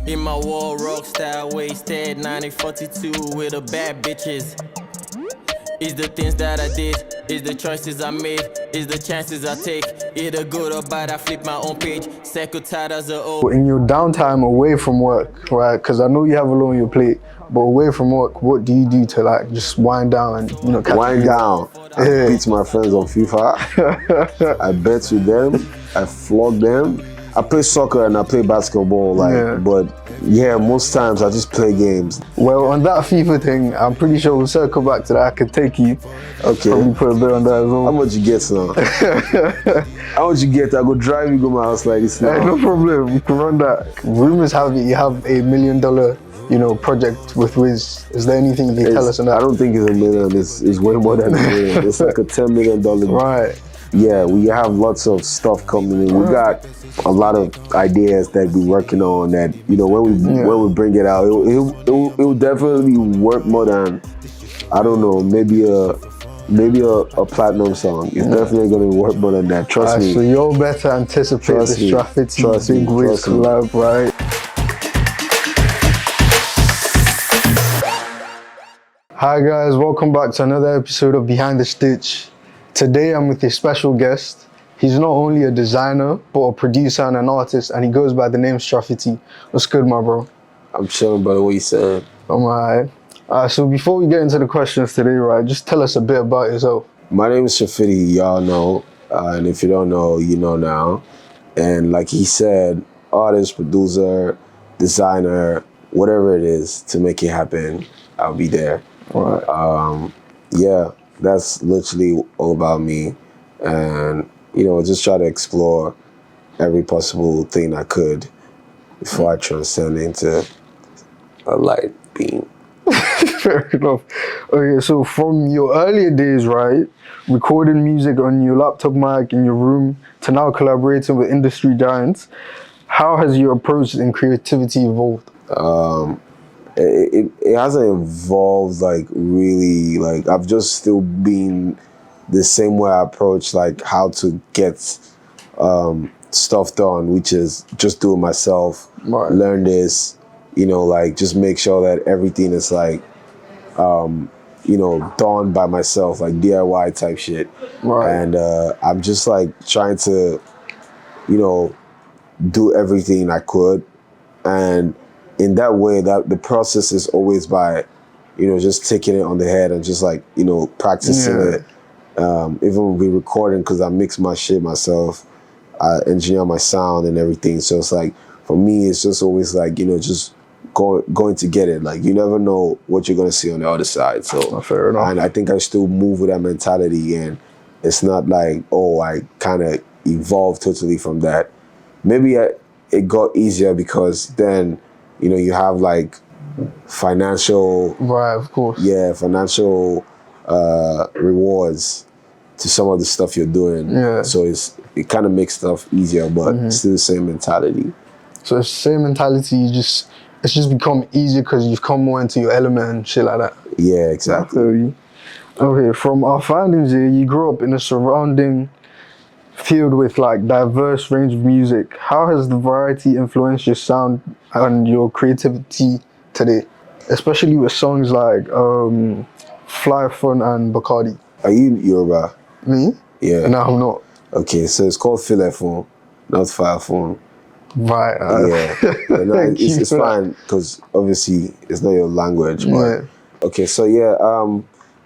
In my wall, rock style, wasted 1942 with the bad bitches. It's the things that I did, it's the choices I made, it's the chances I take. Either good or bad, I flip my own page. Second tired as a old. In your downtime away from work, right? Because I know you have a lot on your plate, but away from work, what do you do to like just wind down and catch wind down? I beat my friends on FIFA. I bet with them. I flog them. I play soccer and I play basketball, but yeah, most times I just play games. Well, on that FIFA thing, I'm pretty sure we'll circle back to that. I could take you. Okay. Probably put a bit on that as well. How much you get now? How much you get? I go drive you go my house like this now. Hey, no problem. We can run that. Rumors have it you have $1 million, project with Wiz. Is there anything you can tell us on that? I don't think it's $1 million. It's way more than $1 million. It's like a $10 million. Right. Yeah, we have lots of stuff coming in. We got a lot of ideas that we're working on that, when we bring it out, it will definitely work more than, I don't know, maybe a platinum song. It's definitely going to work more than that. Trust me. So you'll better anticipate the Straffitti Big Wiz collab, right? Hi guys, welcome back to another episode of Behind the Stitch. Today I'm with a special guest. He's not only a designer, but a producer and an artist, and he goes by the name Straffitti. What's good, my bro? I'm chilling, brother. What you saying? I'm alright. So before we get into the questions today, right, just tell us a bit about yourself. My name is Straffitti, y'all know. And if you don't know, you know now. And like he said, artist, producer, designer, whatever it is to make it happen, I'll be there. Right. Yeah, that's literally all about me. And just try to explore every possible thing I could before I transcend into a light being. Fair enough. Okay, so from your earlier days, right, recording music on your laptop mic in your room to now collaborating with industry giants, how has your approach in creativity evolved? It hasn't evolved really. I've just still been the same way I approach how to get stuff done, which is just do it myself, right. Learn this, just make sure that everything is done by myself, DIY type shit. Right. And I'm just trying to, do everything I could. And in that way, that the process is always by, just taking it on the head and just practicing it. Even when we're recording, because I mix my shit myself, I engineer my sound and everything. So it's for me, it's just always just going to get it. You never know what you're gonna see on the other side. So fair enough. And I think I still move with that mentality, and it's not I kind of evolved totally from that. Maybe it got easier because then you have financial, right, of course, financial rewards to some of the stuff you're doing. Yeah. So it kind of makes stuff easier, but it's still the same mentality. So it's the same mentality. It's just become easier because you've come more into your element and shit like that. Yeah, exactly. Okay, from our findings here, you grew up in a surrounding field with diverse range of music. How has the variety influenced your sound and your creativity today, especially with songs like Fly Fun and Bacardi? Are you Yoruba? Me? Yeah. No, I'm not. Okay, so it's called File Fun, not Fire Phone. Right. Yeah. No, it's fine because obviously it's not your language. But yeah. Okay, so yeah.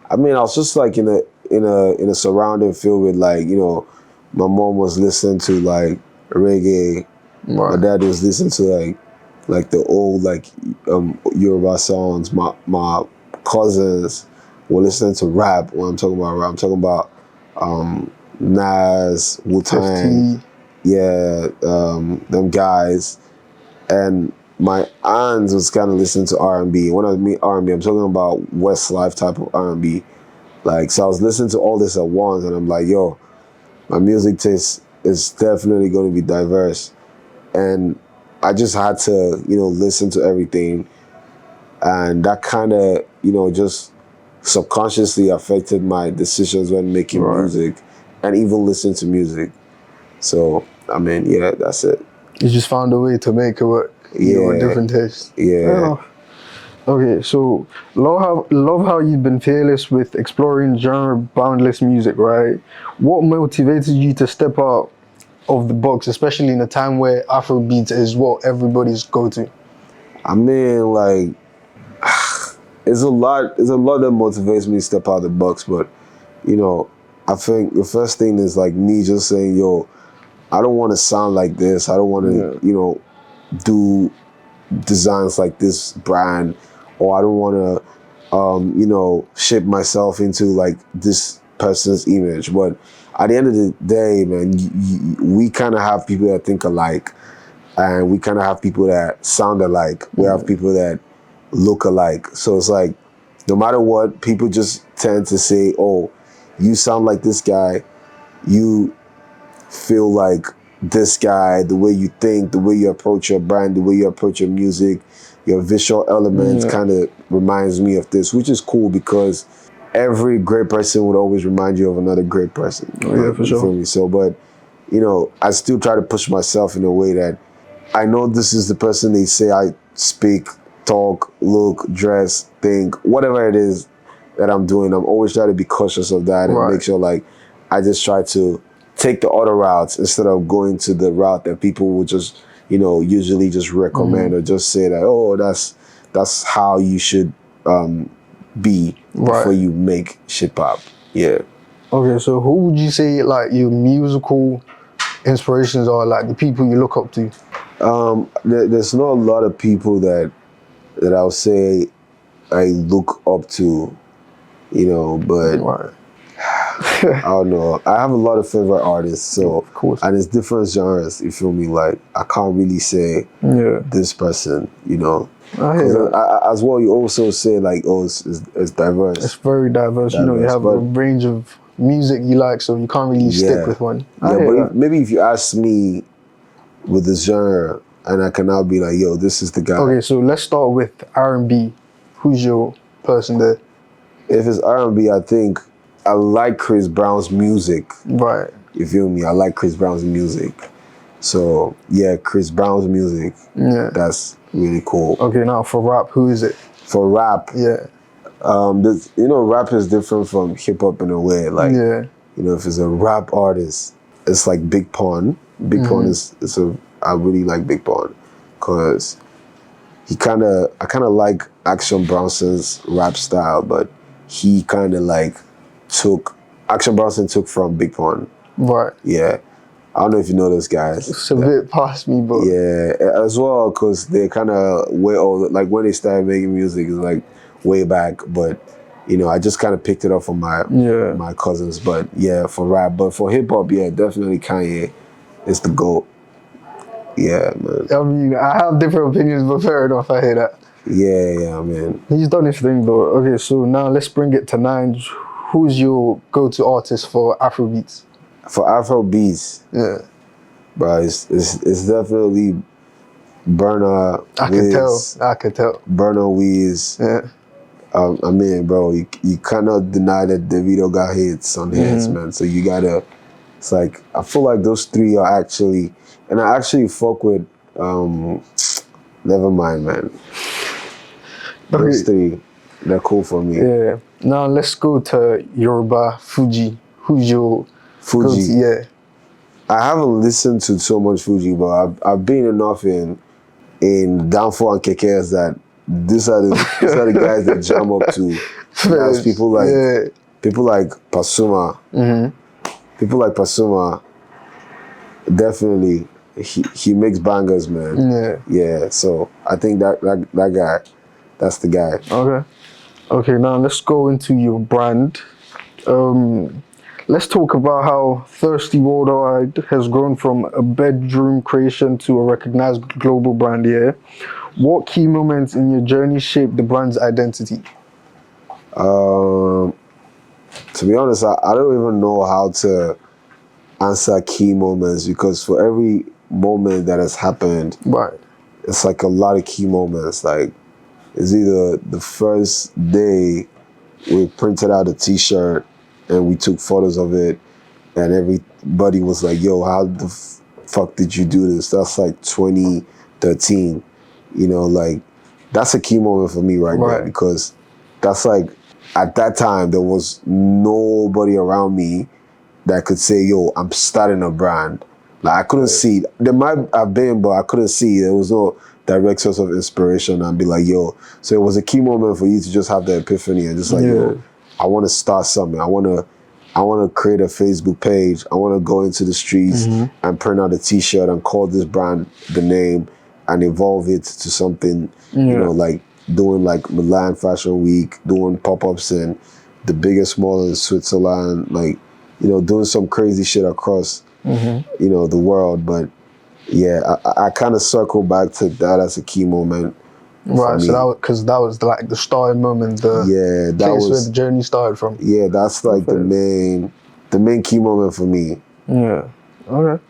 I was just in a surrounding field with my mom was listening to reggae. Right. My dad was listening to the old Yoruba songs. My cousins were listening to rap. When I'm talking about rap, I'm talking about Nas, Wu-Tang, them guys. And my aunt was kind of listening to R&B. When I mean R&B, I'm talking about Westlife type of R&B. So I was listening to all this at once, and I'm like, yo, my music taste is definitely going to be diverse. And I just had to, listen to everything. And that kind of, just subconsciously affected my decisions when making music and even listening to music. So I mean, yeah, that's it. You just found a way to make it work. Your different tastes. Yeah. Fair enough. Okay, so love how you've been fearless with exploring genre boundless music, right? What motivated you to step out of the box, especially in a time where Afrobeat is what everybody's go-to? I mean, like, it's a lot that motivates me to step out of the box, but you know, I think the first thing is like me just saying, yo, I don't want to sound like this. I don't want to, you know, do designs like this brand, or I don't want to, you know, shape myself into like this person's image. But at the end of the day, man, we kind of have people that think alike, and we kind of have people that sound alike. We have people that look alike. So it's like, no matter what, people just tend to say, oh, you sound like this guy, you feel like this guy, the way you think, the way you approach your brand, the way you approach your music, your visual elements kind of reminds me of this, which is cool because every great person would always remind you of another great person. Yeah, for sure. Feel me? So, but, you know, I still try to push myself in a way that I know this is the person they say I speak, talk, look, dress, think, whatever it is that I'm doing. I'm always trying to be cautious of that and make sure like I just try to take the other routes instead of going to the route that people will just, you know, usually just recommend or just say that, oh, that's how you should be before you make shit pop. Yeah. Okay, so who would you say like your musical inspirations are, like the people you look up to? There's not a lot of people that I'll say I look up to, you know, but I don't know. I have a lot of favorite artists, so of course, and it's different genres. You feel me? Like I can't really say this person, you know. I hear that. As well, you also say like, oh, it's diverse. It's very diverse. You know, you have a range of music you like, so you can't really stick with one. Maybe if you ask me with this genre, and I can now be like, yo, this is the guy. Okay, so let's start with R&B. Who's your person there? If it's R&B, I think I like Chris Brown's music. Right. You feel me? I like Chris Brown's music. So, yeah, Chris Brown's music. Yeah. That's really cool. Okay, now for rap, who is it? For rap? Yeah. You know, rap is different from hip-hop in a way. Like, you know, if it's a rap artist, it's like Big Pun. Big Pun I really like Big Pun because I kind of like Action Bronson's rap style, but he kind of like Action Bronson took from Big Pun. Right. Yeah. I don't know if you know those guys. It's a bit past me, but yeah, as well, because they're kind of way older. Like when they started making music, it's like way back. But you know, I just kind of picked it up from my cousins. But yeah, for rap, but for hip hop, yeah, definitely Kanye is the GOAT. Yeah, man. I mean, I have different opinions, but fair enough. I hear that. Yeah, man. He's done his thing though. Okay, so now let's bring it to Nines. Who's your go-to artist for Afrobeats? For Afrobeats, but it's definitely Burna. I could tell. Burna Wiz. Yeah. I mean, bro, you cannot deny that Davido got hits on hits, man. So you gotta. It's like I feel like those three are actually, and I actually fuck with. Never mind, man. Those three, they're cool for me. Yeah. Now let's go to Yoruba Fuji. Who's your Fuji? Yeah. I haven't listened to so much Fuji, but I've been enough in Downfall and Kekes that these are the guys that jam up to. There's people like Pasuma. People like Pasuma. Definitely, he makes bangers, man. Yeah. So I think that guy, that's the guy. Okay. Now let's go into your brand. Let's talk about how Thirsty Worldwide has grown from a bedroom creation to a recognized global brand. Yeah. What key moments in your journey shaped the brand's identity? To be honest, I don't even know how to answer key moments because for every moment that has happened, it's like a lot of key moments. Like it's either the first day we printed out a T-shirt and we took photos of it, and everybody was like, "Yo, how the fuck did you do this?" That's like 2013. You know, like that's a key moment for me right there, because that's like at that time there was nobody around me that could say, "Yo, I'm starting a brand." Like I couldn't see. There might have been, but I couldn't see. There was no direct source of inspiration and be like, "Yo." So it was a key moment for you to just have the epiphany and just like, "Yo, I want to start something. I want to create a Facebook page. I want to go into the streets and print out a T-shirt and call this brand the name and evolve it to something, you know, like doing like Milan Fashion Week, doing pop-ups in the biggest mall in Switzerland, like, you know, doing some crazy shit across, you know, the world." But yeah, I kind of circle back to that as a key moment. Right, so that was because that was like the starting moment, that place was where the journey started from. Yeah, that's like the main key moment for me. Yeah. Okay.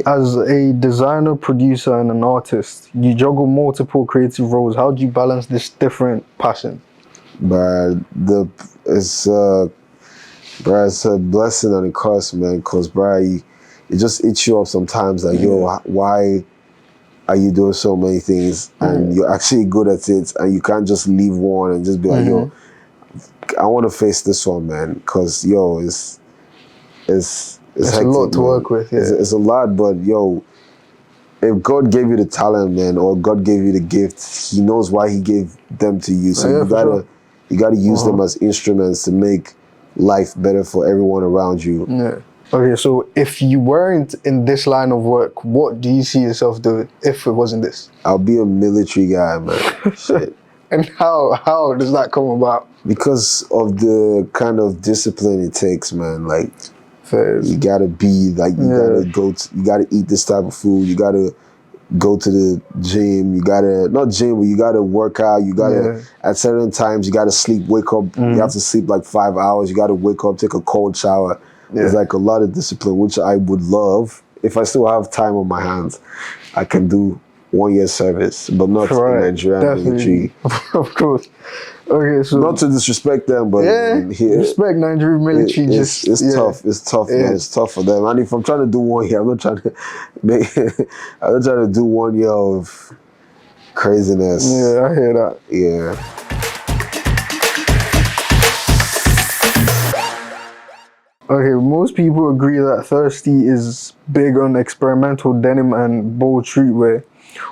As a designer, producer, and an artist, you juggle multiple creative roles. How do you balance this different passion? But it's a blessing and a curse, man. Because it just eats you up sometimes. Like, yo, why are you doing so many things and you're actually good at it, and you can't just leave one and just be like, "Yo, I want to face this one, man." Because yo, it's hectic, a lot to man. work with. Yeah. It's a lot, but yo, if God gave you the talent, man, or God gave you the gift, He knows why He gave them to you. So you gotta use them as instruments to make life better for everyone around you. Yeah. Okay, so if you weren't in this line of work, what do you see yourself doing if it wasn't this? I'll be a military guy, man. Shit. And how does that come about? Because of the kind of discipline it takes, man. Like, Fairs. you gotta be like, you gotta eat this type of food. You gotta go to the gym. You gotta not gym, but you gotta work out. You gotta at certain times you gotta sleep. Wake up. You have to sleep like 5 hours. You gotta wake up, take a cold shower. There's like a lot of discipline, which I would love if I still have time on my hands. I can do 1 year service, but not in Nigerian military. Of course. Okay, so not to disrespect them, but respect Nigerian military. It's tough. It's tough, man. It's tough for them. And if I'm trying to do 1 year, I'm not trying to I'm not trying to do 1 year of craziness. Yeah, I hear that. Yeah. Okay, most people agree that Thirsty is big on experimental denim and bold streetwear.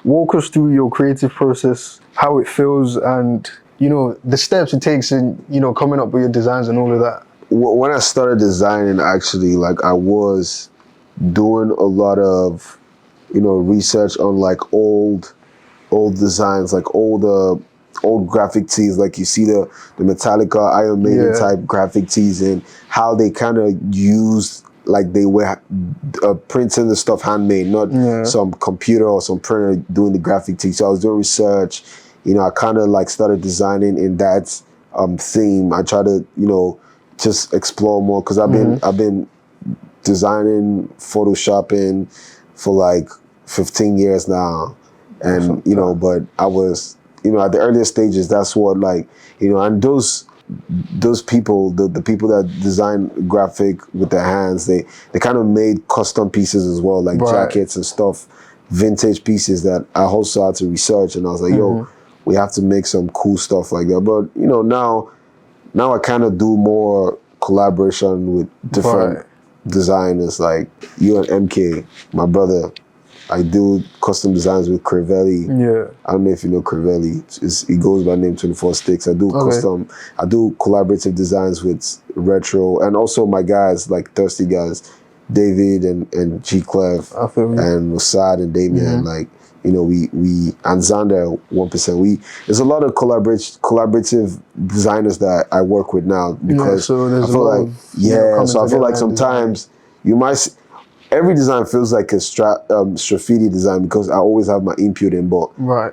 Walk us through your creative process, how it feels, and, you know, the steps it takes in, you know, coming up with your designs and all of that. When I started designing, actually, like, I was doing a lot of, you know, research on like old designs, like old graphic tees, like you see the Metallica, Iron Maiden type graphic tees, and how they kind of used, like they were printing the stuff handmade, not some computer or some printer doing the graphic tees. So I was doing research, you know, I kind of like started designing in that theme. I try to, you know, just explore more, because I've been designing, photoshopping for like 15 years now. And, you know, but I was, you know, at the earliest stages, that's what, like, you know, and those people, the people that design graphic with their hands, they kind of made custom pieces as well, like jackets and stuff, vintage pieces that I also had to research. And I was like, yo, we have to make some cool stuff like that. But, you know, now I kind of do more collaboration with different designers, like you and MK, my brother. I do custom designs with Crivelli. Yeah. I don't know if you know Crivelli. It goes by name 24 Sticks. I do I do collaborative designs with Retro, and also my guys, like Thirsty guys, David and G Clev and Mossad and Damien. Like, you know, we and Xander 1%. There's a lot of collaborative designers that I work with now, because so I feel like so I feel like sometimes you might every design feels like a Straffitti design, because I always have my input in, but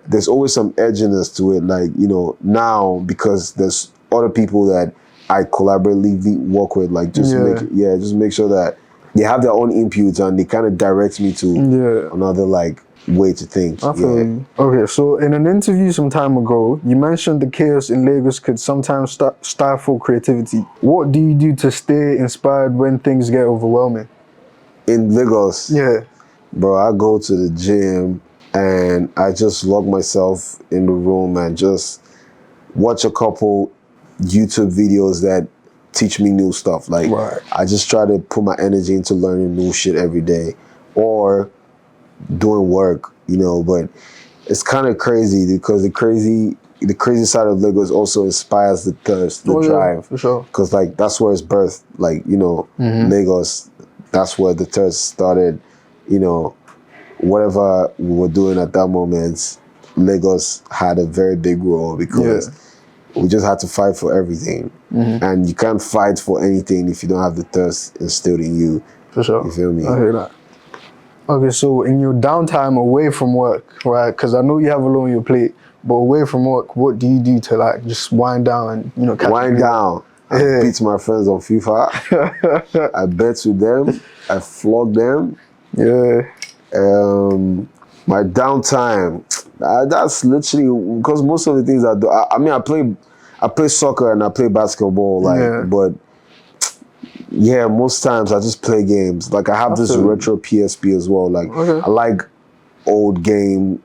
there's always some edginess to it. Like, you know, now, because there's other people that I collaboratively work with, like just make sure that they have their own inputs and they kind of direct me to another like way to think. I feel you. Okay, so in an interview some time ago, you mentioned the chaos in Lagos could sometimes stifle creativity. What do you do to stay inspired when things get overwhelming? In Lagos, Yeah. bro, I go to the gym and I just lock myself in the room and just watch a couple YouTube videos that teach me new stuff. Like, Right. I just try to put my energy into learning new shit every day or doing work, you know. But it's kind of crazy because the crazy side of Lagos also inspires the thirst, the drive. Yeah, for sure. Because, like, that's where it's birthed. Like, you know, Lagos, that's where the thirst started, you know. Whatever we were doing at that moment, Lagos had a very big role because we just had to fight for everything. And you can't fight for anything if you don't have the thirst instilled in you. For sure. You feel me? I hear that. Okay, so in your downtime away from work, right? Because I know you have a lot on your plate, but away from work, what do you do to like just wind down and, you know, catch Wind down. I Yeah. beat my friends on FIFA. I bet with them. I flog them. Yeah. My downtime. That's literally because most of the things I do. I mean, I play soccer and I play basketball. Like, Yeah. but yeah, most times I just play games. Like, I have this Absolutely. retro PSP as well. Like, Okay. I like old gaming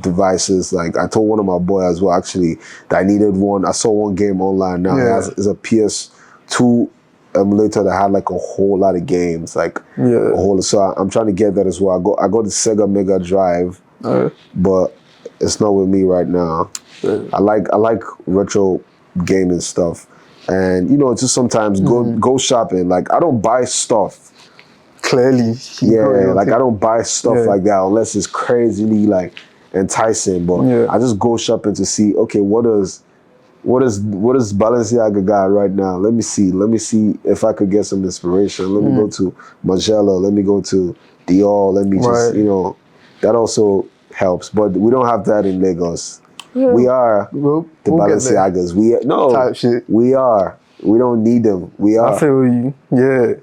devices. Like, I told one of my boys as well, actually, that I needed one. I saw one game online now. Yeah. It's a PS2 emulator that had like a whole lot of games. Like, Yeah. a whole. So I'm trying to get that as well. I got the Sega Mega Drive, but it's not with me right now. Yeah. I like retro gaming stuff. And, you know, just sometimes go shopping. Like, I don't buy stuff. Clearly. Yeah, like, I don't buy stuff Yeah. like that unless it's crazily, like, enticing. But Yeah. I just go shopping to see, okay, what is Balenciaga got right now? Let me see if I could get some inspiration. Let me go to Magella. Let me go to Dior. Let me just, Right. you know, that also helps. But we don't have that in Lagos. Yeah. We are We'll the get there. Balenciagas. Type shit. We are. We don't need them. We are. I feel you. Yeah.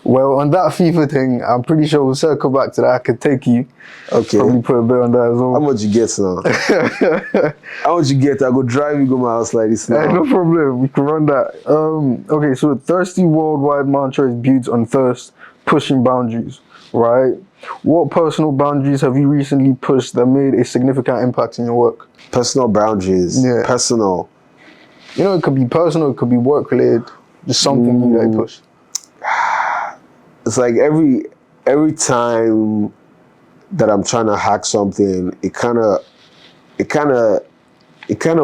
Well, on that FIFA thing, I'm pretty sure we'll circle back to that. I could take you. Okay. Probably put a bit on that as well. How much you get now? How much you get? I go drive you go my house like this now. Hey, no problem. We can run that. Okay, so Thirsty Worldwide mantra is built on thirst, pushing boundaries, right? What personal boundaries have you recently pushed that made a significant impact in your work? Personal boundaries. Yeah. Personal. You know, it could be personal, it could be work related, just something new that you push. It's like every time that I'm trying to hack something, it kind of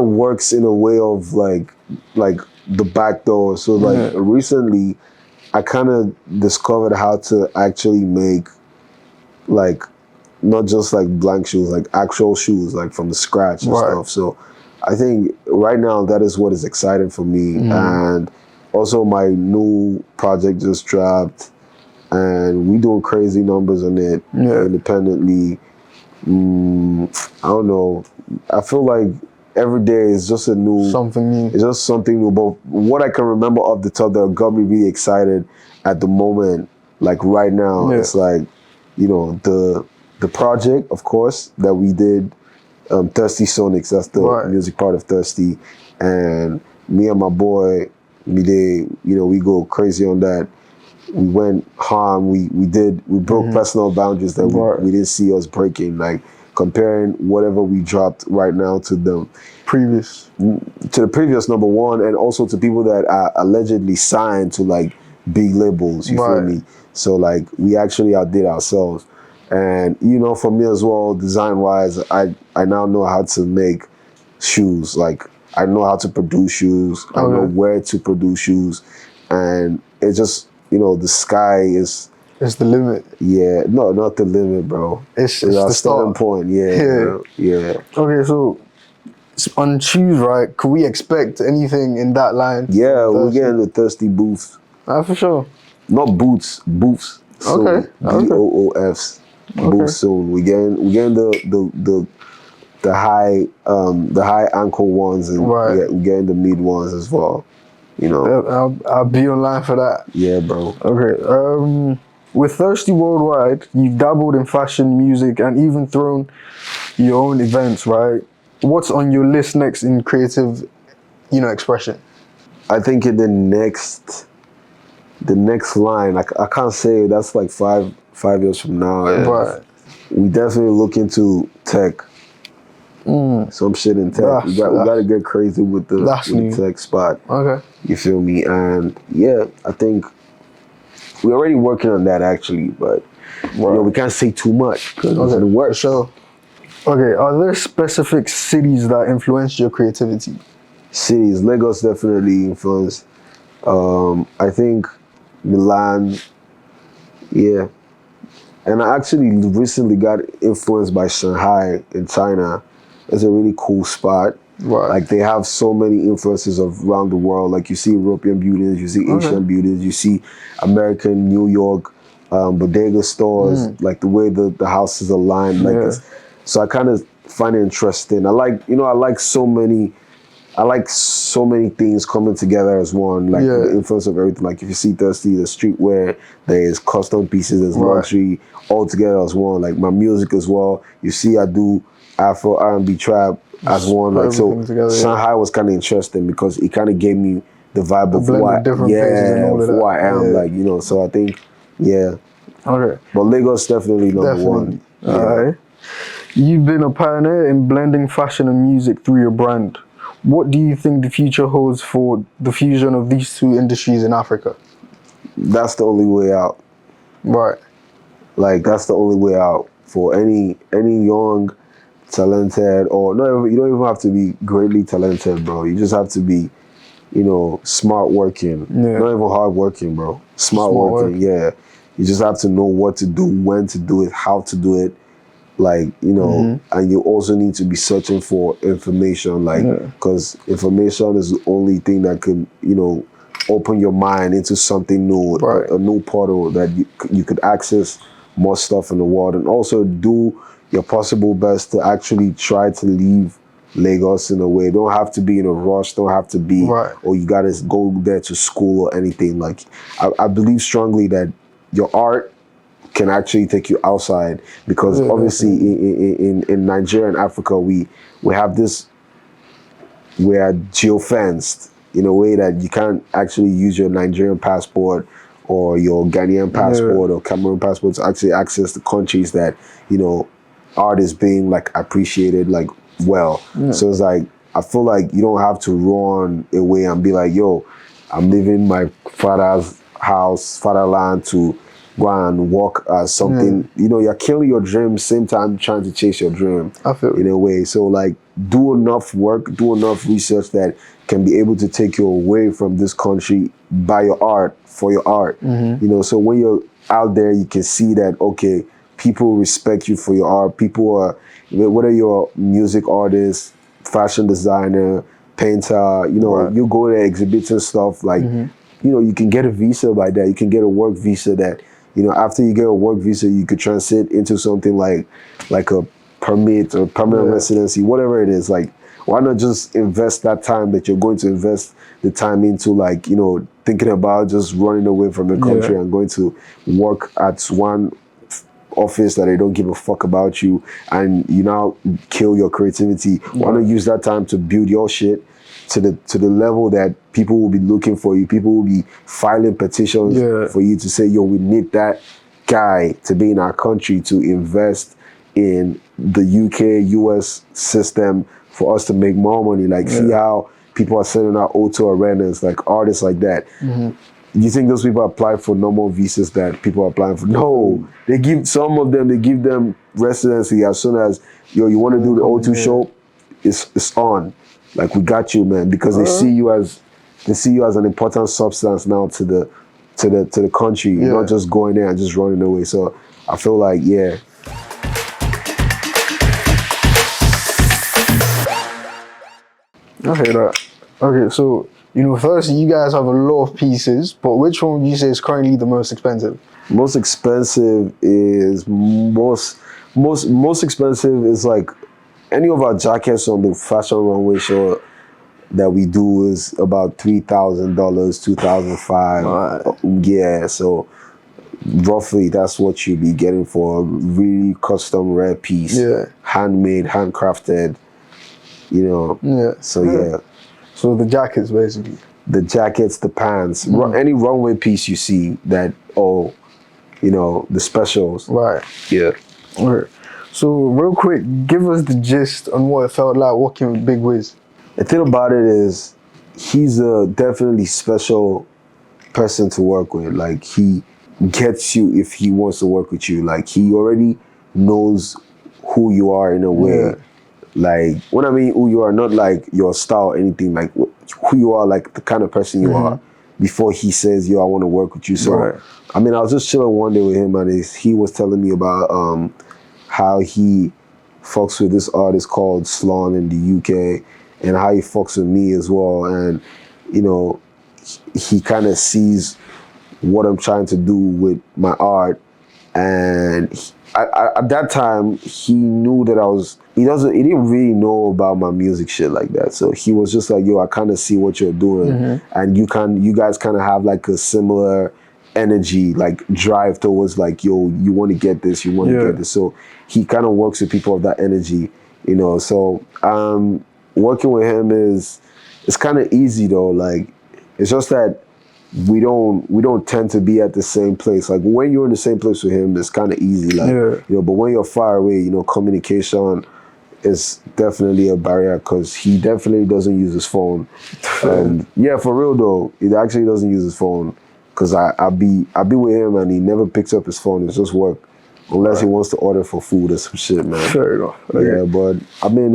works in a way of like the back door. So like recently, I kind of discovered how to actually make like not just like blank shoes, like actual shoes, like from the scratch and stuff. So I think right now that is what is exciting for me. And also my new project just dropped. And we doing crazy numbers on it independently. I don't know. I feel like every day is just a new something new. It's just something new. But what I can remember off the top that got me really excited at the moment, like right now, it's like, you know, the project, of course, that we did, Thirsty Sonics. That's the music part of Thirsty, and me and my boy Mide, you know, we go crazy on that. We went hard. We broke personal boundaries that we didn't see us breaking. Like comparing whatever we dropped right now to the previous number one, and also to people that are allegedly signed to like big labels. You feel me? So like we actually outdid ourselves. And you know, for me as well, design wise, I now know how to make shoes. Like I know how to produce shoes. I know where to produce shoes, and it's just, you know, the sky is... It's the limit. Yeah, no, not the limit, bro. It's our the starting start. point. Yeah. Okay, so on shoes, right? Could we expect anything in that line? Yeah, we're getting the Thirsty booths. For sure. Not boots, booths. Okay. BOOFs. Booths soon. We getting the high ankle ones, and we're getting the mid ones as well. You know. I'll be online for that. Yeah, bro. Okay. With Thirsty Worldwide, you've dabbled in fashion, music, and even thrown your own events, right? What's on your list next in creative, expression? I think in the next line, I can't say that's like 5 years from now. Right. We definitely look into tech. Some shit in tech. We got to get crazy with the tech spot. Okay. You feel me? And yeah, I think we're already working on that actually, but we can't say too much because it's in the works. So, okay, are there specific cities that influence your creativity? Cities, Lagos definitely influenced. I think Milan, yeah. And I actually recently got influenced by Shanghai in China. It's a really cool spot. Right. Like they have so many influences around the world. Like you see European buildings, you see Asian buildings, you see American, New York, bodega stores. Like the way the houses are lined. Like this. So I kind of find it interesting. I like so many things coming together as one, like the influence of everything. Like if you see Thirsty, the streetwear, there's custom pieces, there's luxury, all together as one. Like my music as well. You see I do Afro R&B trap as one. Like so together, Shanghai was kind of interesting because it kind of gave me the vibe of who I am. Like, so I think, Okay. But Lagos definitely number one. Yeah. Alright. You've been a pioneer in blending fashion and music through your brand. What do you think the future holds for the fusion of these two industries in Africa? That's the only way out. Right. Like that's the only way out for any young, talented, or no, you don't even have to be greatly talented, bro. You just have to be, smart working. Not even hard working, bro. Smart working. Yeah. You just have to know what to do, when to do it, how to do it. Like, and you also need to be searching for information, like, because information is the only thing that can, open your mind into something new, a new portal that you could access more stuff in the world, and also do your possible best to actually try to leave Lagos in a way. Don't have to be in a rush, don't have to be, or you gotta go there to school or anything. Like, I believe strongly that your art can actually take you outside, because obviously in Nigeria and Africa we have this, we are geofenced in a way that you can't actually use your Nigerian passport or your Ghanaian passport or Cameroon passport to actually access the countries that art is being like appreciated like well. So it's like I feel like you don't have to run away and be like, yo, I'm leaving my father's house, fatherland to go and walk as something. You're killing your dream, same time trying to chase your dream. I feel in a way. So like, do enough work, do enough research that can be able to take you away from this country by your art, for your art. So when you're out there, you can see that, okay, people respect you for your art. People are, whether you're a music artist, fashion designer, painter, you go there exhibiting stuff, like, you can get a visa like that. You can get a work visa that, after you get a work visa, you could transit into something like a permit or permanent residency, whatever it is. Like, why not just invest that time that you're going to invest the time into, like, thinking about just running away from the country and going to work at one office that they don't give a fuck about you, and you now kill your creativity. Why not use that time to build your shit to the level that people will be looking for you. People will be filing petitions for you to say, yo, we need that guy to be in our country to invest in the UK, US system for us to make more money. Like, see how people are sending out O2 arenas, like artists like that. You think those people apply for normal visas that people are applying for? No, they give them residency as soon as, yo, you want to do the O2 show, it's on. Like, we got you, man, because they see you as an important substance now to the country. You're not just going there and just running away. So I feel like, I hear that. Okay, so first, you guys have a lot of pieces, but which one would you say is currently the most expensive? Most expensive is most expensive is like any of our jackets on the fashion runway show that we do is about $3,000, $2,500. Yeah, so roughly that's what you'll be getting for a really custom rare piece. Yeah. Handmade, handcrafted, Yeah. So yeah. So the jackets basically. The jackets, the pants, any runway piece you see that, the specials. Right. Yeah. Okay. So real quick, give us the gist on what it felt like working with Big Wiz. The thing about it is, he's a definitely special person to work with. Like, he gets you if he wants to work with you. Like, he already knows who you are in a way. Yeah. Like, when I mean who you are, not like your style or anything, like who you are, like the kind of person you are, before he says, yo, I want to work with you. So, Right. I mean, I was just chilling one day with him, and he was telling me about how he fucks with this artist called Slon in the UK, and how he fucks with me as well. And, he kind of sees what I'm trying to do with my art. And at that time, he knew that he didn't really know about my music shit like that. So he was just like, yo, I kind of see what you're doing. And you guys kind of have like a similar energy, like drive towards like, yo, you want to get this, you want to get this. So he kind of works with people of that energy, So working with him it's kind of easy though. Like, it's just that we don't tend to be at the same place. Like, when you're in the same place with him, it's kind of easy. Like, but when you're far away, communication is definitely a barrier, because he definitely doesn't use his phone. And yeah, for real though, he actually doesn't use his phone, because I'll be with him and he never picks up his phone. It's just work, unless he wants to order for food or some shit, man. Fair enough. Yeah, but I mean,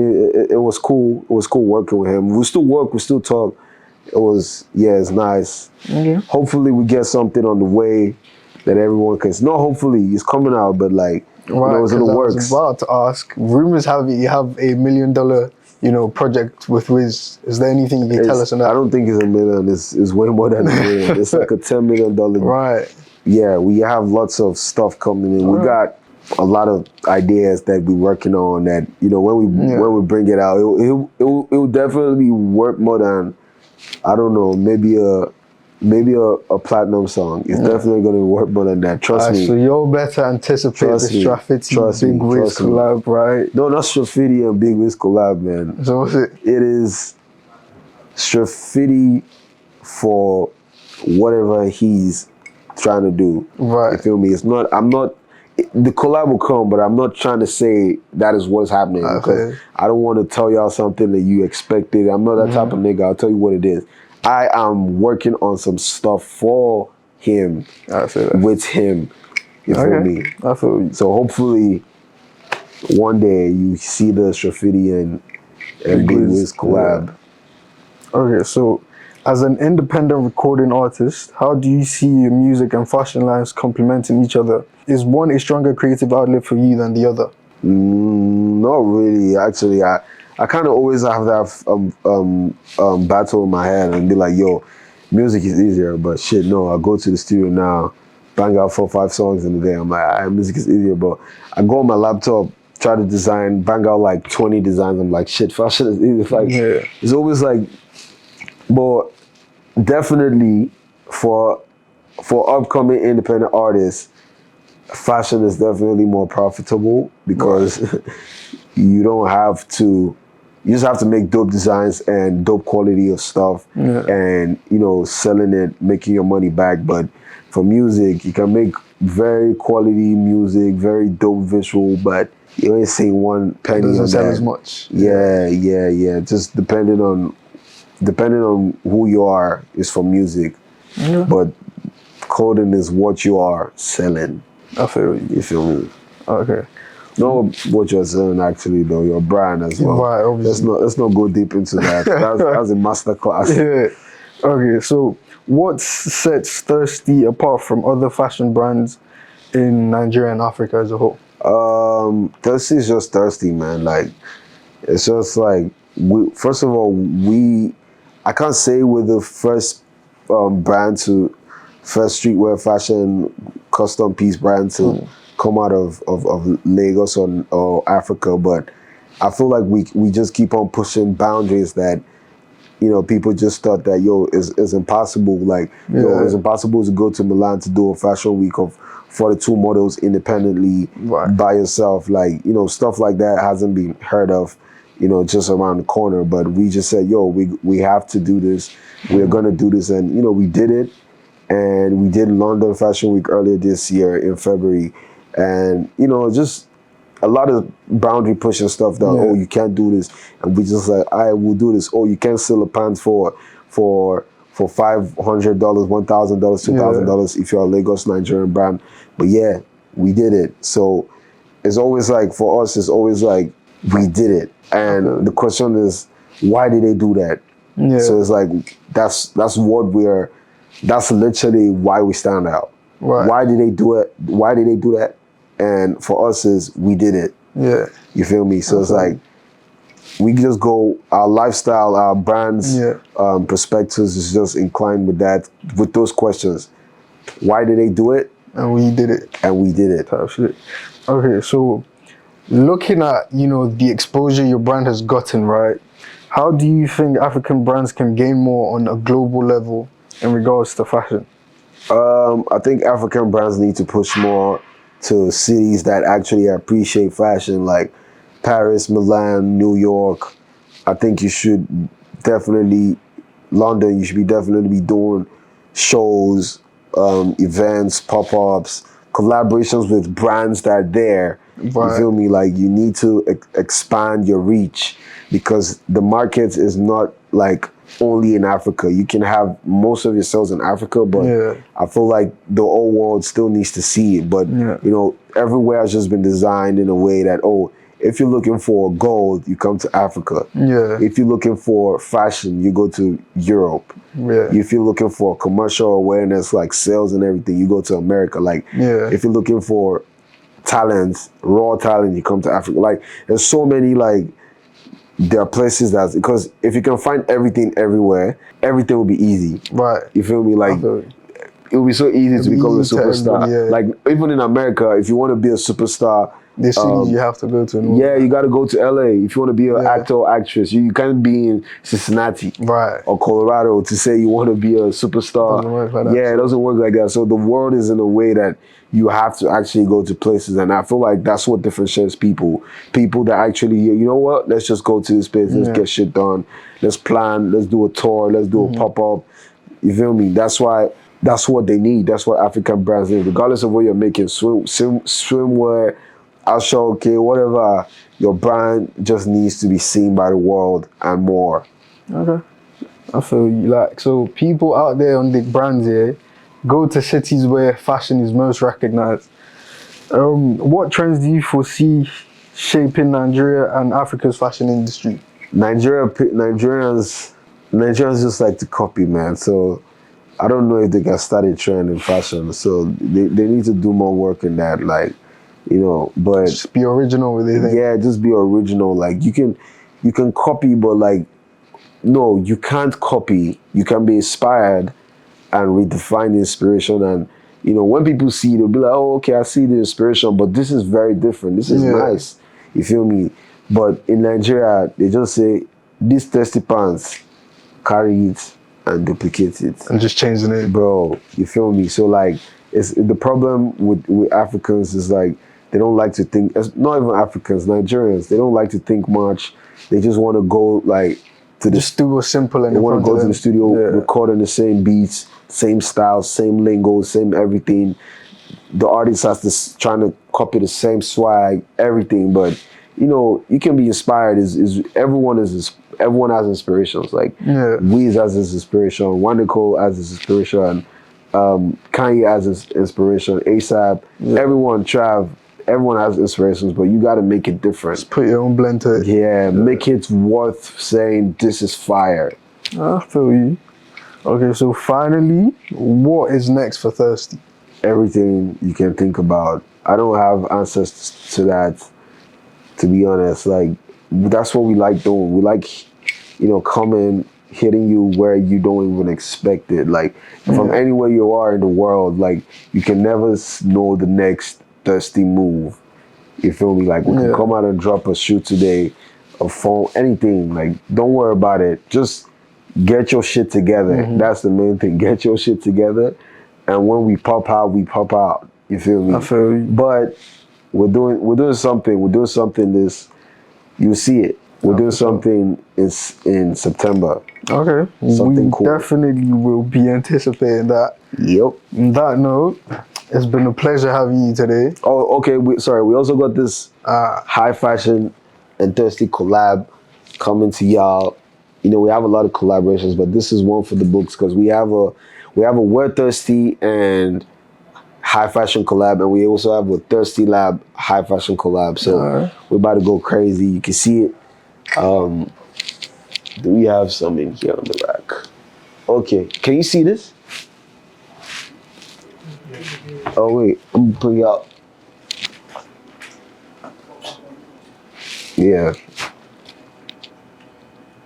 it was cool. It was cool working with him. We still work, we still talk. It's nice. Hopefully we get something on the way that everyone can. No, hopefully it's coming out, but like, it's in the works. I was about to ask. Rumors have it you have $1 million, project with Wiz. Is there anything you can tell us on that? I don't think it's $1 million. It's way more than $1 million. It's like a $10 million. Right. Yeah, we have lots of stuff coming in. We got a lot of ideas that we're working on. That when we bring it out, it will definitely work more than, I don't know, maybe a platinum song. It's definitely going to work more than that. Trust me. So you'll better anticipate the Straffitti Big Wiz collab, right? No, not Straffitti and Big Wiz collab, man. So what's it? It is Straffitti for whatever he's trying to do. Right. You feel me? The collab will come, but I'm not trying to say that is what's happening, because I don't want to tell y'all something that you expected. I'm not that type of nigga. I'll tell you what it is. I am working on some stuff for him, with him. You feel me? I feel you. So hopefully one day you see the Straffitti and Big Wiz collab. Yeah. Okay, so as an independent recording artist, how do you see your music and fashion lines complementing each other? Is one a stronger creative outlet for you than the other? Not really. Actually, I kind of always have that battle in my head and be like, yo, music is easier, but shit, no, I go to the studio now, bang out 4 or 5 songs in a day. I'm like, music is easier, but I go on my laptop, try to design, bang out like 20 designs. I'm like, shit, fashion is easy. Like, it's always like, but definitely for upcoming independent artists, fashion is definitely more profitable, because you just have to make dope designs and dope quality of stuff, and selling it, making your money back. But for music, you can make very quality music, very dope visual, but you ain't seeing one penny on that. Doesn't sell as much. Yeah. Just depending on who you are is for music, but clothing is what you are selling. I feel you. You feel me? Okay. Know what you're selling actually though, your brand as well. Right, obviously. Let's not go deep into that. That's a masterclass. Yeah. Okay, so what sets Thirsty apart from other fashion brands in Nigeria and Africa as a whole? Thirsty is just Thirsty, man. Like, it's just like, first of all, I can't say we're the first brand first streetwear fashion custom piece brand to come out of Lagos or Africa, but I feel like we just keep on pushing boundaries that people just thought that it's impossible. Like it's impossible to go to Milan to do a fashion week of 42 models independently by yourself. Like stuff like that hasn't been heard of. Just around the corner. But we just said, we have to do this. We're gonna do this, and we did it. And we did London Fashion Week earlier this year in February, and just a lot of boundary pushing stuff that you can't do this, and we just like I will do this. You can't sell a pants for $500, $1,000, $2,000 if you're a Lagos Nigerian brand. But yeah, we did it. So it's always like for us, it's always like we did it, and the question is, why did they do that? Yeah. So it's like that's literally why we stand out. Right. Why did they do it? Why did they do that? And for us is we did it. Yeah. You feel me? So it's like we just go, our lifestyle, our brands, perspectives is just inclined with that, with those questions. Why did they do it? And we did it. And we did it. Type shit. Okay, so looking at, the exposure your brand has gotten, right? How do you think African brands can gain more on a global level in regards to fashion? I think African brands need to push more to cities that actually appreciate fashion, like Paris, Milan, New York. I think you should definitely, London, you should definitely be doing shows, events, pop-ups, collaborations with brands that are there. Right. You feel me? Like you need to expand your reach, because the market is not like only in Africa. You can have most of your sales in Africa, but I feel like the whole world still needs to see it. But everywhere has just been designed in a way that if you're looking for gold, you come to Africa. Yeah. If you're looking for fashion, you go to Europe. Yeah. If you're looking for commercial awareness, like sales and everything, you go to America. Like if you're looking for talent, raw talent, you come to Africa. Like there's so many there are places because if you can find everything everywhere, everything will be easy. Right. You feel me? Like it will be so easy to become a superstar. Like even in America, if you want to be a superstar, the cities you have to go to. You got to go to LA. If you want to be an actor or actress, you can't be in Cincinnati or Colorado to say you want to be a superstar. It doesn't work like that. Yeah, it doesn't work like that. So the world is in a way that you have to actually go to places, and I feel like that's what differentiates people. People that actually, you know what, let's just go to this place, let's get shit done, let's plan, let's do a tour, let's do a pop-up. You feel me? That's what they need. That's what African brands need. Regardless of what you're making, swimwear, okay, whatever, your brand just needs to be seen by the world and more. Okay. I feel you. So people out there on the brands here, go to cities where fashion is most recognized. What trends do you foresee shaping Nigeria and Africa's fashion industry? Nigerians just like to copy, man. So I don't know if they can start a trend in fashion. So they need to do more work in that, but just be original with it. Yeah, just be original. Like you can copy, but no, you can't copy. You can be inspired and redefine the inspiration. And when people see it, they'll be like, oh, okay, I see the inspiration, but this is very different. This is nice. You feel me? But in Nigeria, they just say, this testy pants, carry it and duplicate it. And just change the name. Bro, you feel me? So it's the problem with Africans is they don't like to think, not even Africans, Nigerians, they don't like to think much. They just want to go to the studio simple, and they want to go to the studio, recording the same beats, same style, same lingo, same everything. The artist has to trying to copy the same swag, everything. But you can be inspired. Everyone has inspirations. Weez has his inspiration, Wonderco has his inspiration, Kanye has his inspiration, ASAP. Everyone, Trav. Everyone has inspirations, but you got to make it different. Just put your own blend to it. Yeah, make it worth saying this is fire. I feel you. Okay, so finally, what is next for Thirsty? Everything you can think about. I don't have answers to that, to be honest. That's what we like doing. We like, coming, hitting you where you don't even expect it. From anywhere you are in the world, you can never know the next Thirsty move. You feel me? We can come out and drop a shoe today, a phone, anything. Don't worry about it. Just get your shit together. That's the main thing. Get your shit together. And when we pop out, we pop out. You feel me? I feel you. But we're doing something. We're doing something this, you'll see it. We're doing something in September. Okay. Something we cool. definitely will be anticipating that. Yep. On that note, it's been a pleasure having you today. Oh, okay. We also got this high fashion and thirsty collab coming to y'all. You know, we have a lot of collaborations, but this is one for the books because we have a We're Thirsty and high fashion collab, and we also have a Thirsty Lab high fashion collab. So we're about to go crazy. You can see it. Do we have some in here on the rack? Okay, can you see this? Oh wait, I'm gonna bring out. Yeah.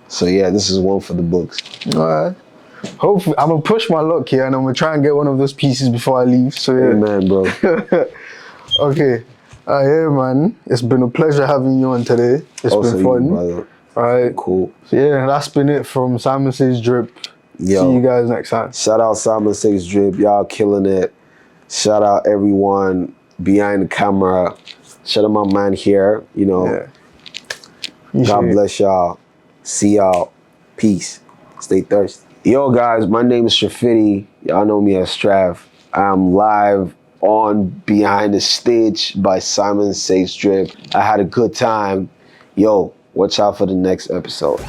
So yeah, this is one for the books. Alright. Hopefully, I'm gonna push my luck here and I'm gonna try and get one of those pieces before I leave. So yeah. Amen, bro. Okay. Yeah, man. It's been a pleasure having you on today. It's Also been fun. you, brother. Alright. Cool. So yeah, that's been it from Simon Says Drip. Yo. See you guys next time. Shout out Simon Says Drip. Y'all killing it. Shout out everyone behind the camera. Shout out my man here. You know. Yeah. God bless y'all. See y'all. Peace. Stay thirsty. Yo, guys, my name is Straffitti. Y'all know me as Straff. I'm live on Behind the Stage by Simon Says Drip. I had a good time. Yo, watch out for the next episode.